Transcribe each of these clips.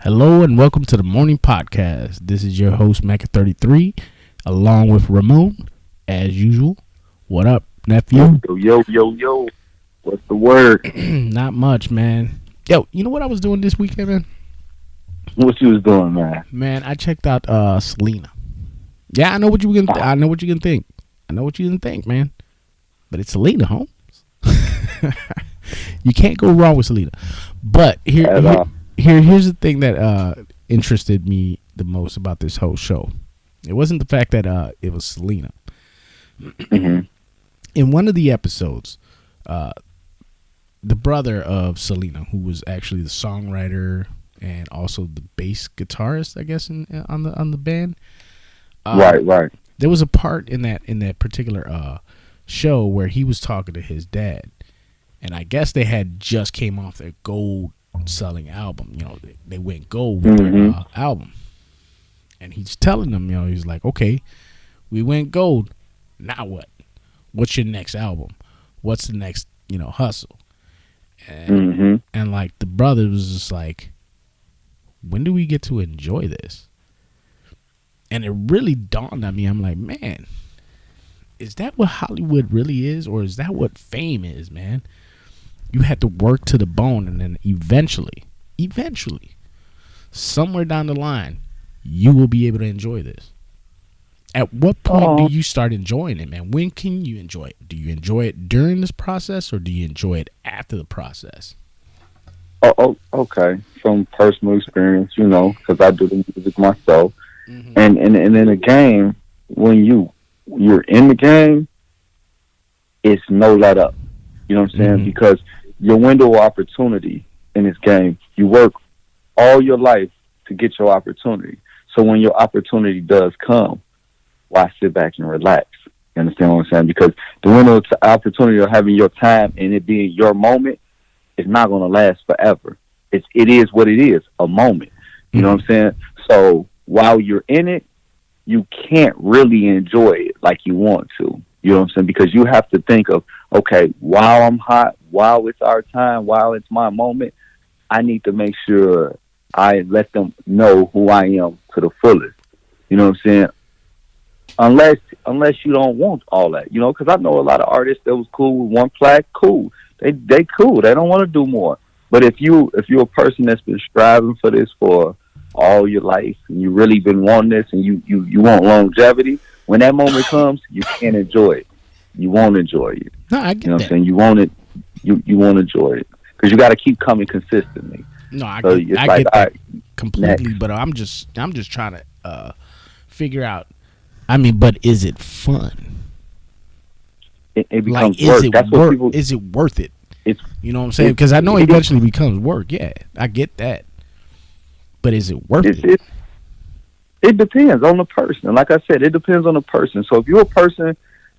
Hello and welcome to the morning podcast. This is your host, Mecca33, along with Ramon, as usual. What up, nephew? Yo. What's the word? Not much, man. Yo, you know what I was doing this weekend, man? What you was doing, man? Man, I checked out Selena. Yeah, I know what you can. I know what you can think. I know what you can think, man. But it's Selena, Holmes. You can't go wrong with Selena. But here's the thing that interested me the most about this whole show. It wasn't the fact that it was Selena. Mm-hmm. In one of the episodes, the brother of Selena, who was actually the songwriter and also the bass guitarist, I guess, on the band. Right. There was a part in that particular show where he was talking to his dad, and I guess they had just came off their gold selling album. You know, they went gold with their album, and he's telling them, you know, he's like, okay, we went gold. Now what? What's your next album? What's the next, hustle? And like the brother was just like, when do we get to enjoy this? And it really dawned on me. I'm like, man, is that what Hollywood really is? Or is that what fame is, man? You had to work to the bone, and then eventually, somewhere down the line, you will be able to enjoy this. At what point do you start enjoying it, man? When can you enjoy it? Do you enjoy it during this process, or do you enjoy it after the process? Oh, okay. From personal experience, because I do the music myself, and in a game, when you're in the game, it's no let up. You know what I'm saying? Because your window of opportunity in this game, you work all your life to get your opportunity. So when your opportunity does come, why sit back and relax? You understand what I'm saying? Because the window of opportunity of having your time and it being your moment is not going to last forever. It is what it is, a moment. You know what I'm saying? So while you're in it, you can't really enjoy it like you want to. You know what I'm saying? Because you have to think of, okay, while I'm hot, while it's our time, while it's my moment, I need to make sure I let them know who I am to the fullest. You know what I'm saying? Unless you don't want all that, because I know a lot of artists that was cool with one plaque, cool. They cool. They don't want to do more. But if you're a person that's been striving for this for all your life and you really been wanting this and you want longevity, when that moment comes, you can't enjoy it. You won't enjoy it. No, I get you know that. What I'm saying? You want it. You won't enjoy it because you got to keep coming consistently. No, I get that completely. Next. But I'm just trying to figure out. I mean, but is it fun? It becomes work. Is it worth it? It's, you know what I'm saying? Because I know it eventually becomes work. Yeah, I get that. But is it worth it? It depends on the person. Like I said, it depends on the person. So if you're a person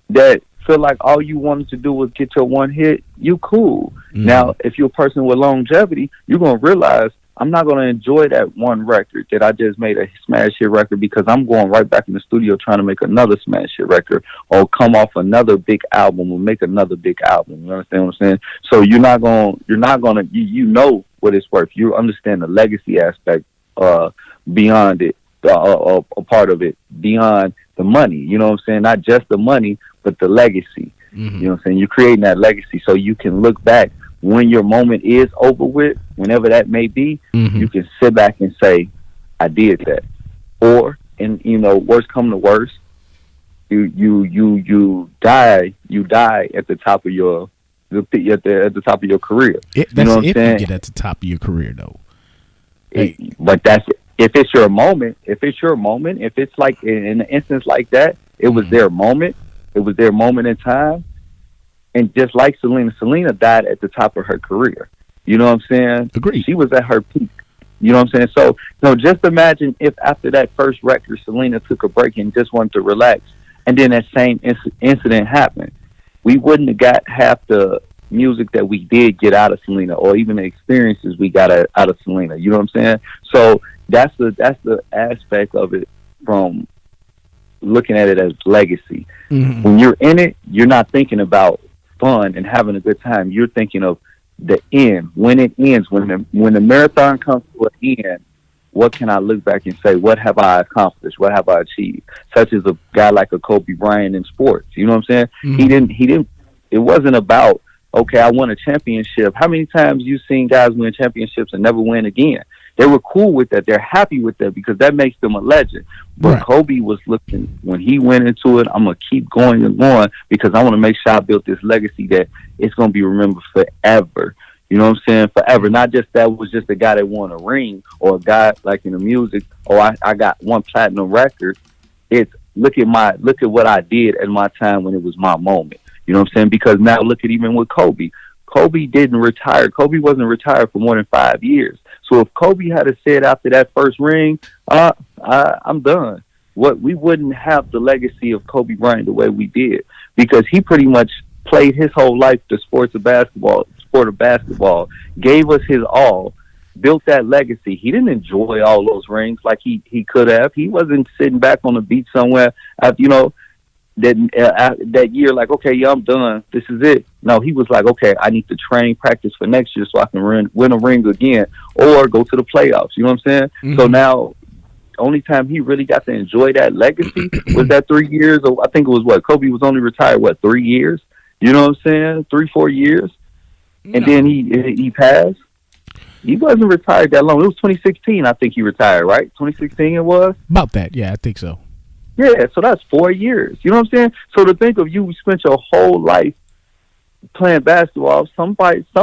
that feel like all you wanted to do was get your one hit, you cool. Now, if you're a person with longevity, you're going to realize I'm not going to enjoy that one record that I just made a smash hit record because I'm going right back in the studio trying to make another smash hit record or come off another big album or make another big album. You understand what I'm saying? So you're not going to, you know what it's worth. You understand the legacy aspect beyond it, a part of it, beyond the money. You know what I'm saying? Not just the money, but the legacy. You know what I'm saying? You're creating that legacy so you can look back when your moment is over with, whenever that may be, you can sit back and say, I did that. Or, and worst come to worst, you die at the top of your at the top of your career. That's you know what I'm saying? You get at the top of your career though. But that's if it's your moment. If it's like in an instance like that, it was their moment. It was their moment in time. And just like Selena died at the top of her career. You know what I'm saying? Agreed. She was at her peak. You know what I'm saying? So just imagine if after that first record, Selena took a break and just wanted to relax, and then that same incident happened. We wouldn't have got half the music that we did get out of Selena, or even the experiences we got out of Selena. You know what I'm saying? So that's the aspect of it from looking at it as legacy. When you're in it, you're not thinking about fun and having a good time. You're thinking of the end, when it ends, when the marathon comes to an end, what can I look back and say? What have I accomplished? What have I achieved? Such as a guy like a Kobe Bryant in sports. You know what I'm saying? Mm-hmm. He didn't. It wasn't about, okay, I won a championship. How many times you seen guys win championships and never win again? They were cool with that. They're happy with that because that makes them a legend. But Right. Kobe was looking, when he went into it, I'm going to keep going and going because I want to make sure I built this legacy that it's going to be remembered forever. You know what I'm saying? Forever. Not just that was just a guy that won a ring or a guy like in the music, I got one platinum record. It's look at what I did at my time when it was my moment. You know what I'm saying? Because now look at even with Kobe. Kobe didn't retire. Kobe wasn't retired for more than 5 years. So if Kobe had said after that first ring, I'm done, we wouldn't have the legacy of Kobe Bryant the way we did, because he pretty much played his whole life the sport of basketball, gave us his all, built that legacy. He didn't enjoy all those rings like he could have. He wasn't sitting back on the beach somewhere after, that year, like, okay, yeah, I'm done. This is it. No, he was like, okay, I need to train, practice for next year so I can win a ring again or go to the playoffs. You know what I'm saying? Mm-hmm. So now, only time he really got to enjoy that legacy was that 3 years. Or I think it was Kobe was only retired 3 years. You know what I'm saying? 3-4 years, and then he passed. He wasn't retired that long. It was 2016, I think he retired, right? 2016 it was? About that, yeah, I think so. Yeah, so that's 4 years. You know what I'm saying? So to think of you spent your whole life playing basketball, some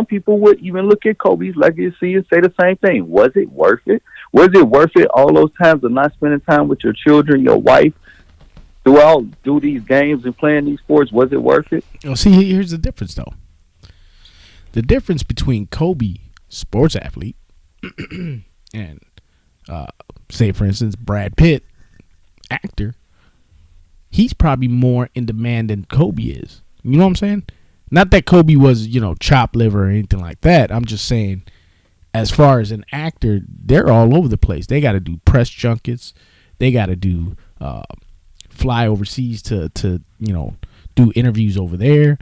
people would even look at Kobe's legacy and say the same thing. Was it worth it? Was it worth it all those times of not spending time with your children, your wife, do these games and playing these sports? Was it worth it? Oh, see, here's the difference, though. The difference between Kobe, sports athlete, and say, for instance, Brad Pitt, actor, he's probably more in demand than Kobe is. You know what I'm saying? Not that Kobe was, chopped liver or anything like that. I'm just saying, as far as an actor, they're all over the place. They got to do press junkets. They got to do fly overseas to do interviews over there.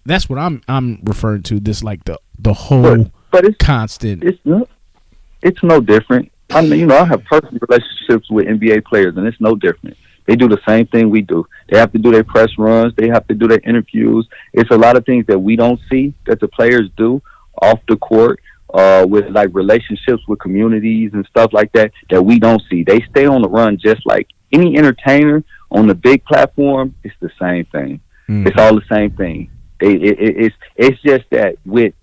That's what I'm referring to. This like the whole but it's constant. It's no different. I mean, I have personal relationships with NBA players, and it's no different. They do the same thing we do. They have to do their press runs. They have to do their interviews. It's a lot of things that we don't see that the players do off the court, with like relationships with communities and stuff like that we don't see. They stay on the run just like any entertainer on the big platform. It's the same thing. Mm. It's all the same thing. It's just that with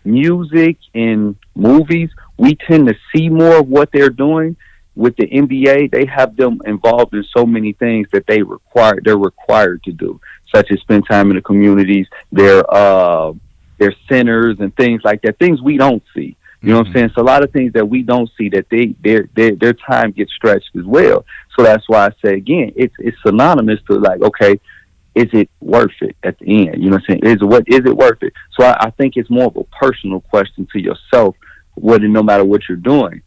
music and movies, we tend to see more of what they're doing. With the NBA, they have them involved in so many things that they're required to do, such as spend time in the communities, their centers and things like that. Things we don't see. You know what I'm saying? So a lot of things that we don't see, that their time gets stretched as well. So that's why I say again, it's synonymous to like, okay, is it worth it at the end? You know what I'm saying? Is it worth it? So I think it's more of a personal question to yourself, no matter what you're doing.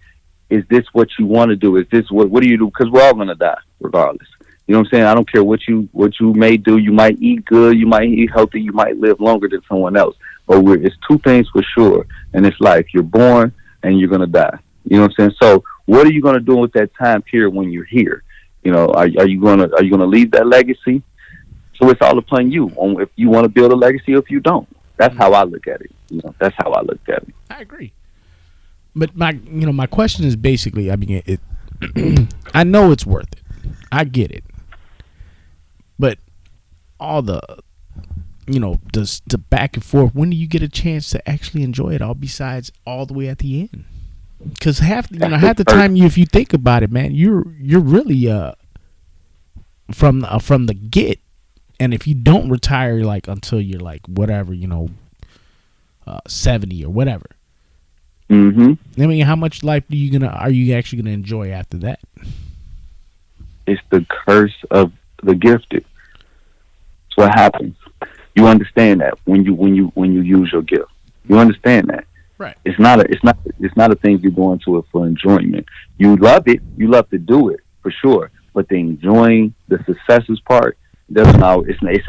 Is this what you want to do? Is this what do you do? Because we're all gonna die regardless. You know what I'm saying? I don't care what you may do. You might eat good, you might eat healthy, you might live longer than someone else. But it's two things for sure, and it's life. You're born and you're gonna die. You know what I'm saying? So what are you gonna do with that time period when you're here? Are you gonna leave that legacy? So it's all upon you on if you want to build a legacy or if you don't. That's how I look at it. That's how I look at it. I agree. But my question is basically, I mean, I know it's worth it. I get it. But all the back and forth, when do you get a chance to actually enjoy it all besides all the way at the end? Because half the time, if you think about it, man, you're really from the get. And if you don't retire like until you're like whatever, 70 or whatever. Mm-hmm. I mean, how much life are you actually gonna enjoy after that? It's the curse of the gifted. It's what happens. You understand that when you use your gift. You understand that. Right. It's not a thing you go into it for enjoyment. You love it. You love to do it for sure. But the enjoying the successes part, it's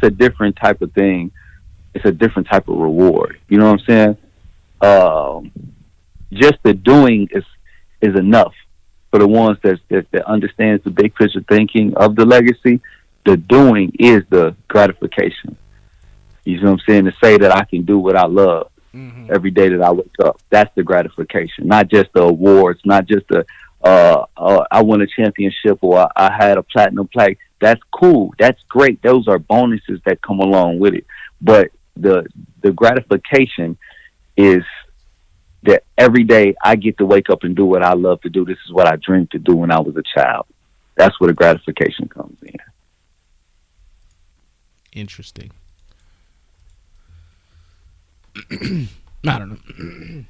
a different type of thing. It's a different type of reward. You know what I'm saying? just the doing is enough for the ones that understands the big picture thinking of the legacy. The doing is the gratification. You know what I'm saying? To say that I can do what I love every day that I wake up. That's the gratification, not just the awards, not just the I won a championship or I had a platinum plaque. That's cool. That's great. Those are bonuses that come along with it. But the gratification is that every day I get to wake up and do what I love to do. This is what I dreamed to do when I was a child. That's where the gratification comes in. Interesting. I don't know.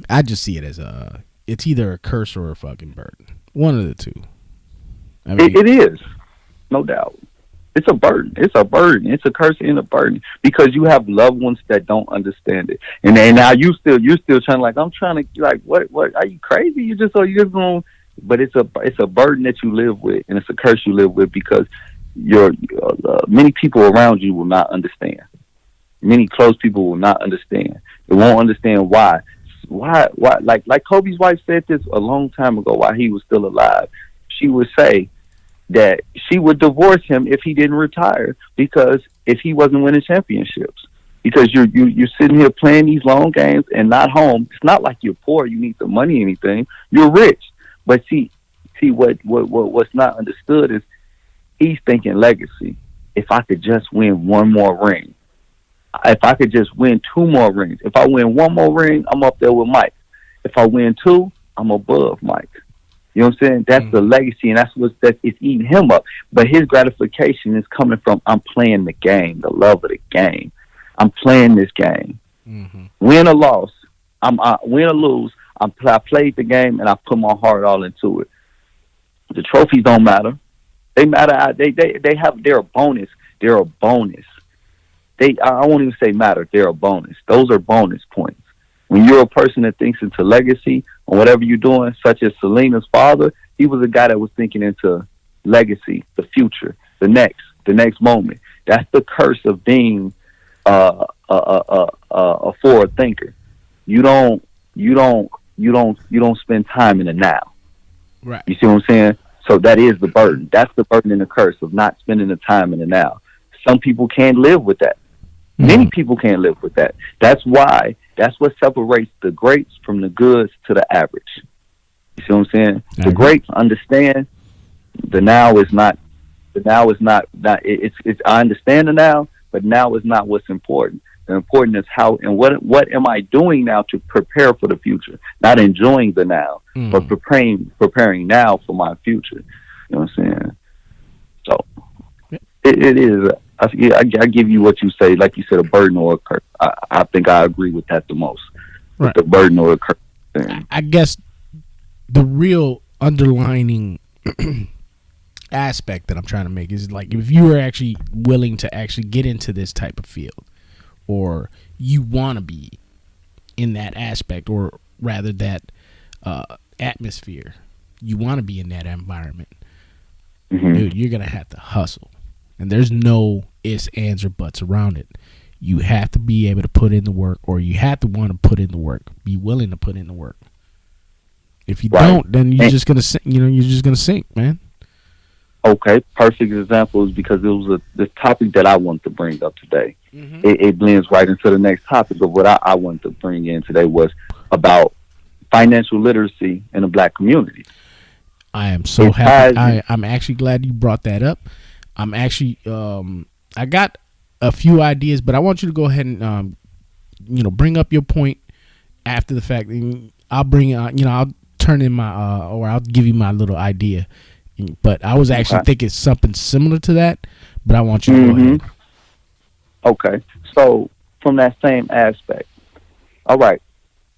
I just see it as it's either a curse or a fucking burden. One of the two. I mean, it is, no doubt. It's a burden. It's a burden. It's a curse and a burden because you have loved ones that don't understand it. And then now you're still trying like I'm trying to like what are you crazy? You just going. But it's a burden that you live with, and it's a curse you live with because many people around you will not understand. Many close people will not understand. They won't understand why. Like Kobe's wife said this a long time ago while he was still alive. She would say that she would divorce him if he didn't retire because if he wasn't winning championships. Because you're sitting here playing these long games and not home. It's not like you're poor, you need the money or anything. You're rich. But see what's not understood is he's thinking legacy. If I could just win one more ring. If I could just win 2 more rings. If I win 1 more ring, I'm up there with Mike. If I win 2, I'm above Mike. You know what I'm saying? That's the legacy, and it's eating him up. But his gratification is coming from I'm playing the game, the love of the game. I'm playing this game. Win or loss, win or lose, I played the game and I put my heart all into it. The trophies don't matter. They matter. They're a bonus. They're a bonus. I won't even say matter. They're a bonus. Those are bonus points. When you're a person that thinks into legacy or whatever you're doing, such as Selena's father, he was a guy that was thinking into legacy, the future, the next moment. That's the curse of being a forward thinker. You don't spend time in the now. Right. You see what I'm saying? So that is the burden. That's the burden and the curse of not spending the time in the now. Some people can't live with that. Many people can't live with that. That's what separates the greats from the goods to the average. You see what I'm saying? The greats understand the now is not. It's I understand the now, but now is not what's important. The important is how and what am I doing now to prepare for the future? Not enjoying the now, but preparing now for my future. You know what I'm saying? So it is. I give you what you say, like you said, a burden or a curse. I think I agree with that the most. Right. The burden or a curse thing. I guess the real underlining aspect that I'm trying to make is like if you are actually willing to actually get into this type of field, or you want to be in that aspect, or rather that atmosphere, you want to be in that environment, dude, you're gonna have to hustle. And there's no ifs, ands, or buts around it. You have to be able to put in the work, or you have to want to put in the work. Be willing to put in the work. If you don't, then you're just gonna sink. You're just gonna sink, man. Okay, perfect example is because it was the topic that I wanted to bring up today. It blends right into the next topic of what I wanted to bring in today was about financial literacy in the Black community. I am so happy. I'm actually glad you brought that up. I'm actually, I got a few ideas, but I want you to go ahead and, bring up your point after the fact. I'll bring, I'll turn in my, or I'll give you my little idea. But I was actually thinking something similar to that, but I want you to go ahead. Okay. So from that same aspect, all right,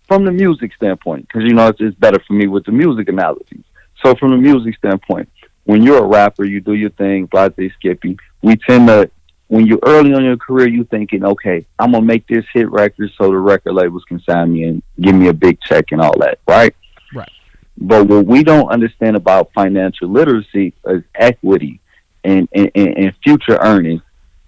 from the music standpoint, because, it's better for me with the music analogies. So from the music standpoint, when you're a rapper, you do your thing, Blase Skippy. We tend to, when you're early on in your career, you thinking, okay, I'm going to make this hit record so the record labels can sign me and give me a big check and all that, right? Right. But what we don't understand about financial literacy is equity and future earnings,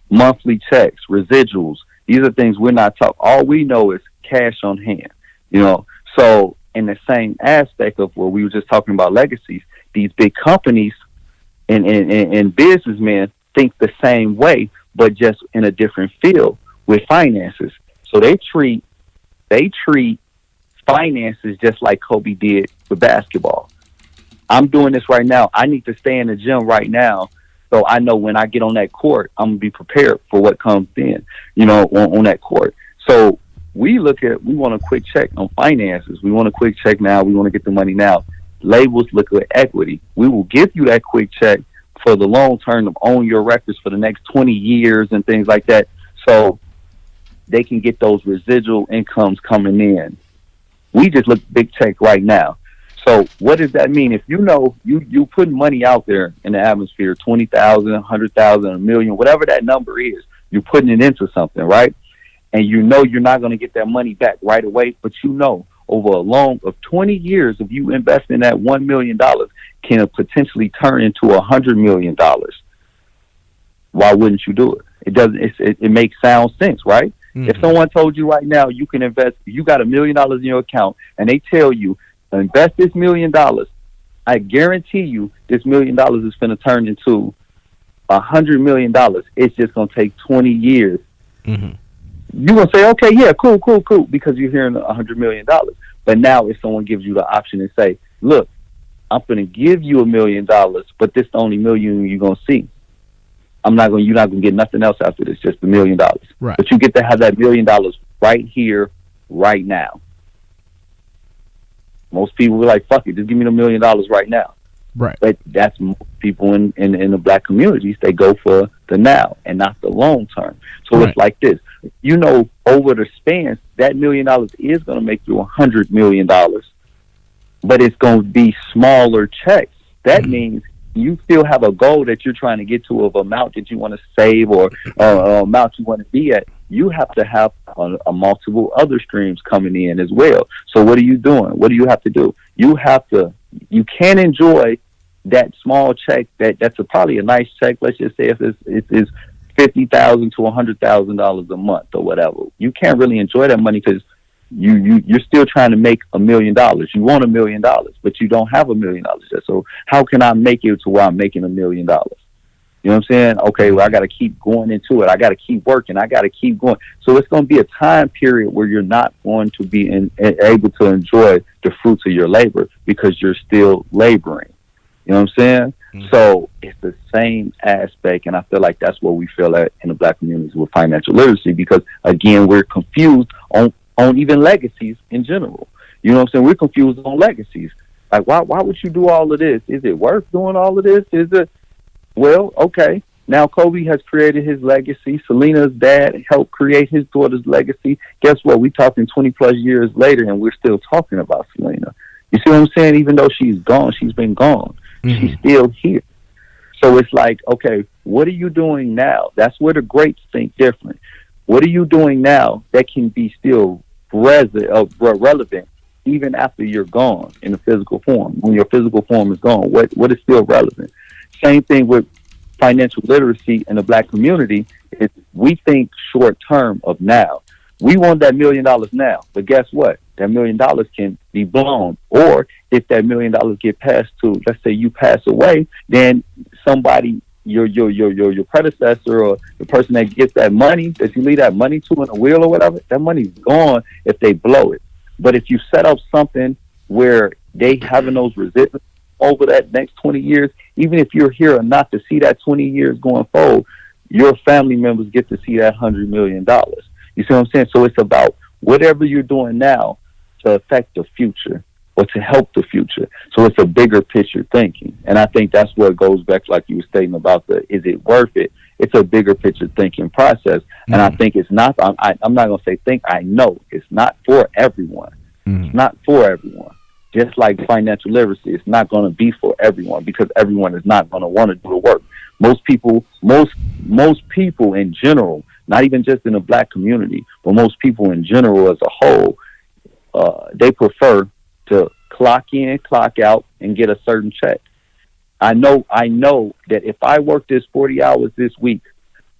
monthly checks, residuals. These are things we're not taught. All we know is cash on hand, So So in the same aspect of where we were just talking about legacies, these big companies and businessmen think the same way, but just in a different field with finances. So they treat finances just like Kobe did with basketball. I'm doing this right now. I need to stay in the gym right now, so I know when I get on that court, I'm gonna be prepared for what comes in, on that court. So we want a quick check on finances. We want a quick check now. We want to get the money now. Labels look at equity. We will give you that quick check for the long term of own your records for the next 20 years and things like that. So they can get those residual incomes coming in. We just look big check right now. So what does that mean? If you put money out there in the atmosphere, 20,000, 100,000, a million, whatever that number is, you're putting it into something, right? And you're not going to get that money back right away, but over a long of 20 years of you investing that $1 million can potentially turn into $100 million. Why wouldn't you do it? It doesn't. It makes sound sense, right? Mm-hmm. If someone told you right now you can invest, you got $1 million in your account, and they tell you invest this $1 million, I guarantee you this $1 million is going to turn into $100 million. It's just going to take 20 years. Mm-hmm. You're going to say, okay, yeah, cool, because you're hearing $100 million. But now if someone gives you the option and say, look, I'm going to give you $1 million, but this is the only million you're going to see. You're not going to get nothing else after this, just $1 million. Right. But you get to have that $1 million right here, right now. Most people were like, fuck it, just give me the $1 million right now. Right. But that's most people in the black communities. They go for the now and not the long term. So right. It's like this. Over the span, that $1 million is going to make you $100 million, but it's going to be smaller checks. That means you still have a goal that you're trying to get to of amount that you want to save or amount you want to be at. You have to have a multiple other streams coming in as well. So what are you doing? What do you have to do? You can enjoy that small check. That's probably a nice check. Let's just say if it's $50,000 to $100,000 a month or whatever. You can't really enjoy that money because you're still trying to make $1 million. You want $1 million, but you don't have $1 million yet. So how can I make it to where I'm making $1 million? You know what I'm saying? Okay, well, I got to keep going into it. I got to keep working. I got to keep going. So it's going to be a time period where you're not going to be able to enjoy the fruits of your labor because you're still laboring. You know what I'm saying? Mm-hmm. So it's the same aspect, and I feel like that's what we feel at in the black communities with financial literacy because, again, we're confused on even legacies in general. You know what I'm saying? We're confused on legacies. Like, why would you do all of this? Is it worth doing all of this? Is it? Well, okay. Now Kobe has created his legacy. Selena's dad helped create his daughter's legacy. Guess what? We're talking 20 plus years later, and we're still talking about Selena. You see what I'm saying? Even though she's gone, she's been gone. Mm-hmm. She's still here. So it's like, okay, what are you doing now? That's where the greats think different. What are you doing now that can be still relevant even after you're gone in the physical form? When your physical form is gone, what is still relevant? Same thing with financial literacy in the black community. Is we think short term of now. We want that $1 million now, but guess what? That $1 million can be blown. Or if that $1 million get passed to, let's say you pass away, then somebody, your predecessor or the person that gets that money, that you leave that money to in a will or whatever, that money's gone if they blow it. But if you set up something where they having those residuals over that next 20 years, even if you're here or not to see that 20 years going forward, your family members get to see that $100 million. You see what I'm saying? So it's about whatever you're doing now to affect the future or to help the future. So it's a bigger picture thinking. And I think that's what goes back, like you were stating about is it worth it? It's a bigger picture thinking process. Mm-hmm. And I think it's not, I'm not going to say I know it's not for everyone. Mm-hmm. It's not for everyone. Just like financial literacy, it's not going to be for everyone because everyone is not going to want to do the work. Most people in general, not even just in the black community, but most people in general as a whole, they prefer to clock in, clock out, and get a certain check. I know that if I work this 40 hours this week,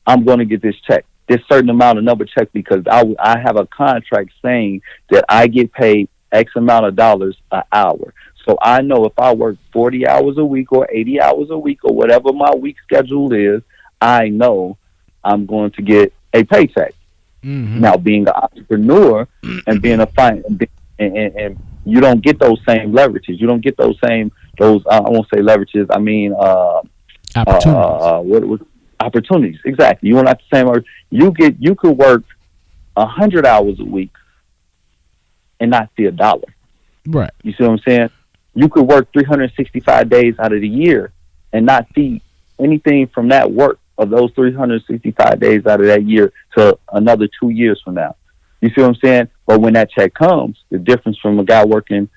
I'm going to get this check, this certain amount of number check because I have a contract saying that I get paid X amount of dollars an hour. So I know if I work 40 hours a week or 80 hours a week or whatever my week schedule is, I know I'm going to get a paycheck. Mm-hmm. Now, being an entrepreneur and being and you don't get those same leverages. You don't get those I won't say leverages. I mean, Opportunities. Opportunities. Exactly. You won't have the same. You could work 100 hours a week and not see $1. Right. You see what I'm saying? You could work 365 days out of the year and not see anything from that work of those 365 days out of that year to another 2 years from now. You see what I'm saying? But when that check comes, the difference from a guy working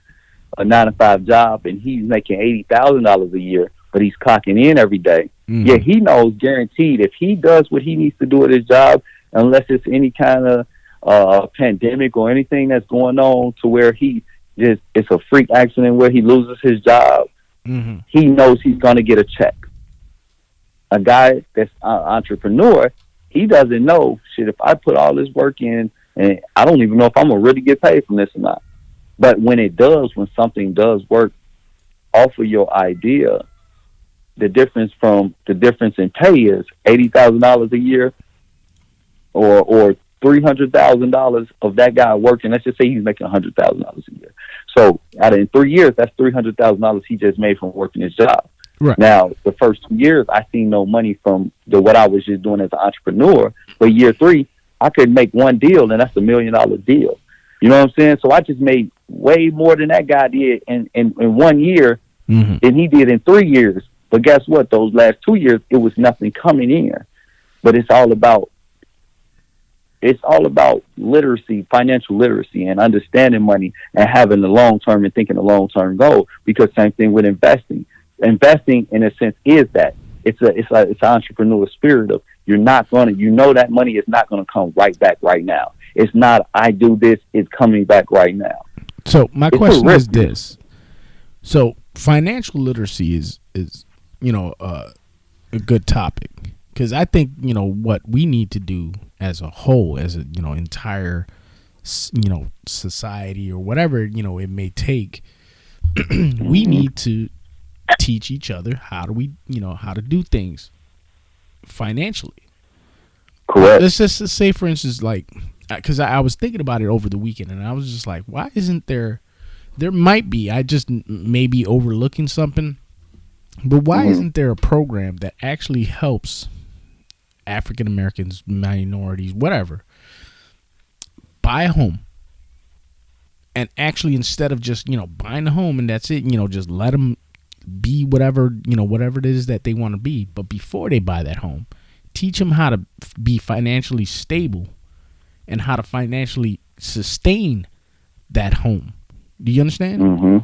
a 9-to-5 job and he's making $80,000 a year, but he's clocking in every day. Mm-hmm. Yeah, he knows guaranteed if he does what he needs to do at his job, unless it's any kind of pandemic or anything that's going on to where it's a freak accident where he loses his job, mm-hmm. he knows he's going to get a check. A guy that's an entrepreneur, he doesn't know, shit, if I put all this work in, and I don't even know if I'm going to really get paid from this or not. But when something does work off of your idea, the difference in pay is $80,000 a year or $300,000 of that guy working. Let's just say he's making $100,000 a year. So out of 3 years, that's $300,000 he just made from working his job. Right. Now, the first 2 years, I seen no money from what I was just doing as an entrepreneur. But year 3, I could make one deal, and that's $1 million deal. You know what I'm saying? So I just made way more than that guy did in 1 year mm-hmm. than he did in 3 years. But guess what? Those last 2 years, it was nothing coming in. But it's all about literacy, financial literacy, and understanding money and having the long term and thinking the long term goal. Because same thing with investing. Investing, in a sense, is that it's an entrepreneurial spirit of you know that money is not going to come right back right now. It's not I do this, it's coming back right now. So my question is this: so financial literacy is a good topic, because I think what we need to do as a whole, as a entire society or whatever it may take, we need to teach each other how to do things financially. Correct. Let's just say, for instance, like, because I was thinking about it over the weekend, and I was just like, why isn't there might be, I just may be overlooking something, but why isn't there a program that actually helps African Americans, minorities, whatever, buy a home? And actually, instead of just buying a home and that's it, just let them be whatever it is that they want to be. But before they buy that home, teach them how to be financially stable and how to financially sustain that home. Do you understand? Mm-hmm.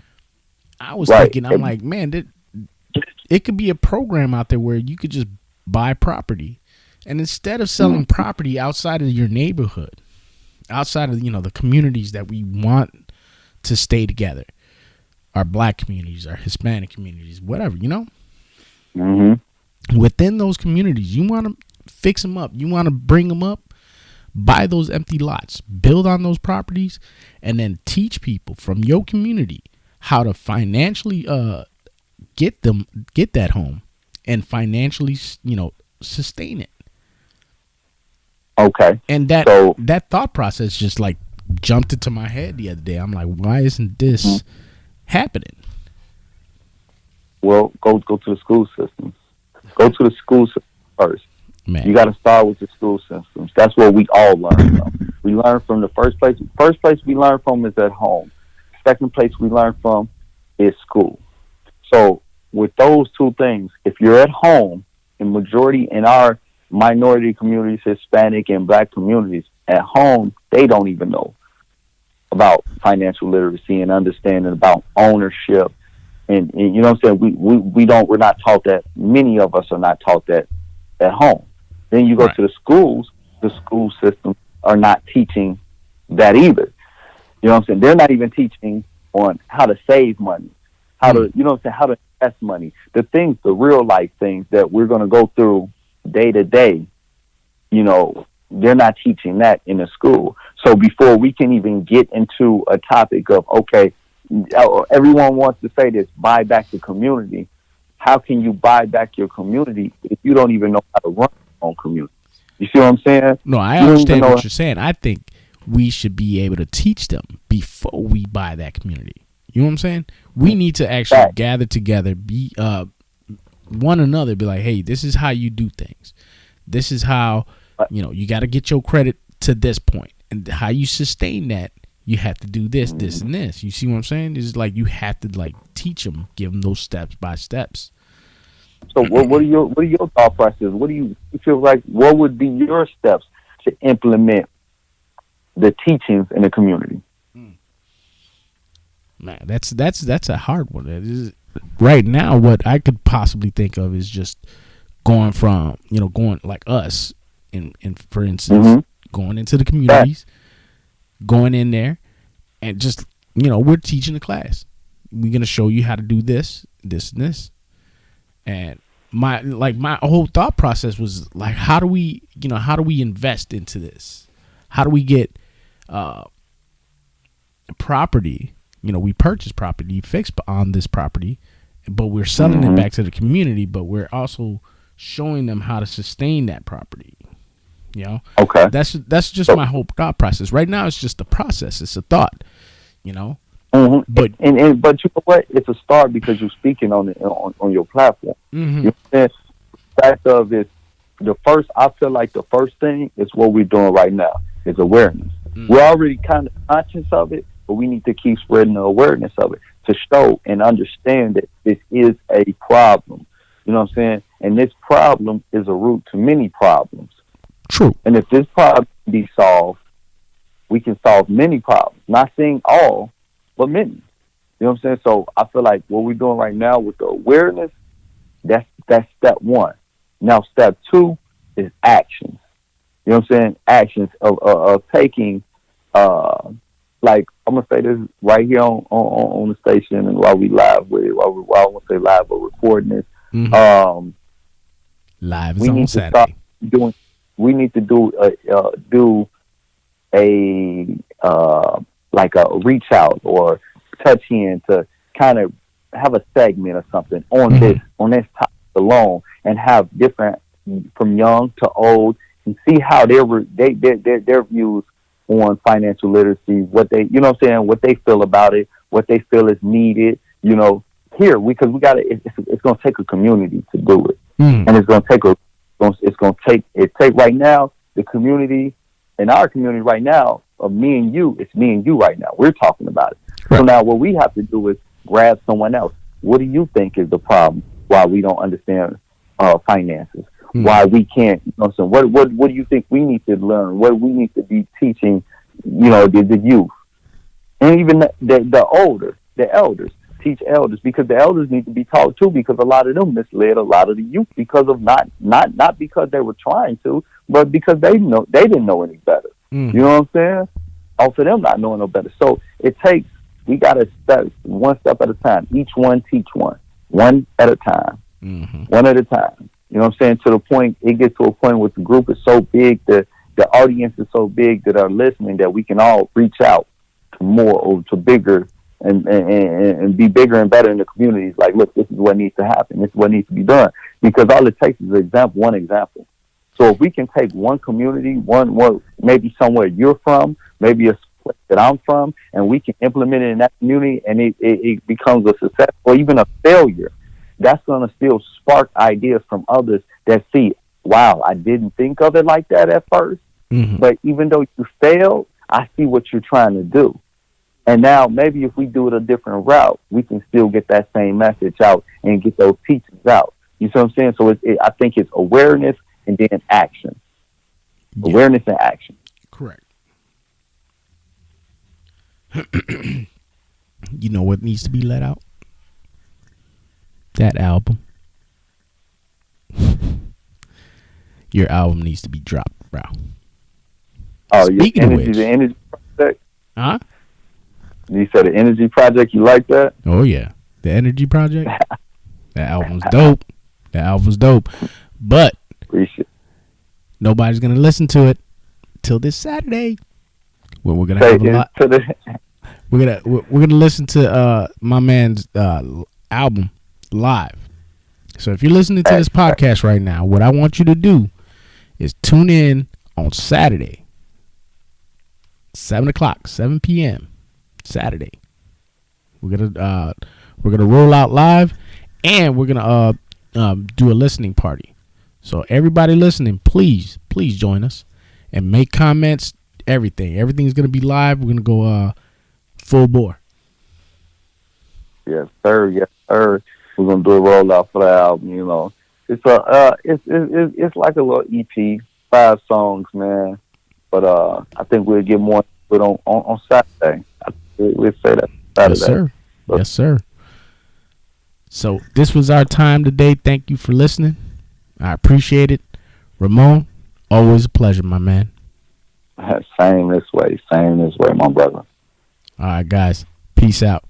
I was thinking, I'm like, man, it could be a program out there where you could just buy property, and instead of selling property outside of your neighborhood, outside of the communities that we want to stay together, our black communities, our Hispanic communities, whatever, mm-hmm. within those communities, you want to fix them up, you want to bring them up, buy those empty lots, build on those properties, and then teach people from your community how to financially get that home and financially sustain it. Okay. And that thought process just like jumped into my head the other day. I'm like, why isn't this happening? Well, go to the school systems. Go to the school system first. Man. You got to start with the school systems. That's where we all learn from. We learn from the first place. First place we learn from is at home. Second place we learn from is school. So with those two things, if you're at home, in majority in our minority communities, Hispanic and black communities, at home, they don't even know about financial literacy and understanding about ownership. And you know what I'm saying? We're not taught that. Many of us are not taught that at home. Then you go to the schools, the school system are not teaching that either. You know what I'm saying? They're not even teaching on how to save money, how to, how to invest money. The things, the real life things that we're going to go through day to day, They're not teaching that in the school. So before we can even get into a topic of, okay, everyone wants to say this, buy back the community. How can you buy back your community if you don't even know how to run your own community? You see what I'm saying? No, I understand what you're saying. I think we should be able to teach them before we buy that community. You know what I'm saying? We need to actually gather together, be one another, be like, hey, this is how you do things. This is how, you got to get your credit to this point. And how you sustain that, you have to do this, this, and this. You see what I'm saying? It's like you have to teach them, give them those steps by steps. So what are your thought processes? What do you feel like? What would be your steps to implement the teachings in the community? Man, that's a hard one. Right now, what I could possibly think of is just going from going like us, and for instance, going into the communities, going in there, and just we're teaching the class. We're gonna show you how to do this, this, and this. And my whole thought process was like, how do we invest into this? How do we get property? We purchase property, fixed on this property, but we're selling it back to the community. But we're also showing them how to sustain that property. Okay. That's just my whole thought process. Right now, it's just a process. It's a thought. But but you know what? It's a start because you're speaking on your platform. You know the fact of it, I feel like the first thing is what we're doing right now is awareness. We're already kind of conscious of it, but we need to keep spreading the awareness of it to show and understand that this is a problem. You know what I'm saying? And this problem is a root to many problems. True. And if this problem can be solved, we can solve many problems. Not saying all, but many. You know what I'm saying? So I feel like what we're doing right now with the awareness, that's step one. Now step two is actions. You know what I'm saying? Actions of taking, like I'm gonna say this right here on the station, and while we live with it, while I won't say live, but recording this. Live is on Saturday. We need to do a like a reach out or touch in to kind of have a segment or something on this topic alone, and have different from young to old, and see how their views on financial literacy, what they what they feel about it, what they feel is needed. Here because we got it's going to take a community to do it, and it's going to take right now the community in our community right now of me and you. It's me and you right now. We're talking about it. Right. So now what we have to do is grab someone else. What do you think is the problem? Why we don't understand finances? Why we can't? So what do you think we need to learn? What we need to be teaching? The youth, and even the elders. Teach elders, because the elders need to be taught too, because a lot of them misled a lot of the youth because of not because they were trying to, but because they didn't know any better. You know what I'm saying? Also them not knowing no better. So we gotta step one step at a time. Each one teach one at a time. One at a time. You know what I'm saying? To the point, it gets to a point where the group is so big, the audience is so big that are listening, that we can all reach out to more or to bigger and be bigger and better in the communities. Like, look, this is what needs to happen. This is what needs to be done. Because all it takes is one example. So if we can take one community, maybe somewhere you're from, maybe a place that I'm from, and we can implement it in that community, and it becomes a success or even a failure, that's going to still spark ideas from others that see, wow, I didn't think of it like that at first. But even though you failed, I see what you're trying to do. And now maybe if we do it a different route, we can still get that same message out and get those teachings out. You see what I'm saying? So I think it's awareness and then action. Yeah. Awareness and action. Correct. You know what needs to be let out? That album. Your album needs to be dropped, bro. Oh, Speaking of which, the Energy Project? Huh? You said the Energy Project, you like that? Oh, yeah. The Energy Project? That album's dope. That album's dope. But nobody's going to listen to it till this Saturday, where we're gonna have a lot. We're gonna listen to my man's album live. So if you're listening to this podcast right now, what I want you to do is tune in on Saturday, 7:00, 7 p.m. Saturday. We're gonna roll out live, and we're gonna do a listening party. So everybody listening, please join us and make comments. Everything's gonna be live. We're gonna go full bore. Yes, sir. Yes, sir. We're gonna do a rollout for the album. You know, it's like a little EP, 5 songs, man. But I think we'll get more put on Saturday. We'll say that Saturday. Yes, sir. Yes, sir. So this was our time today. Thank you for listening. I appreciate it. Ramon, always a pleasure, my man. Same this way, my brother. All right, guys. Peace out.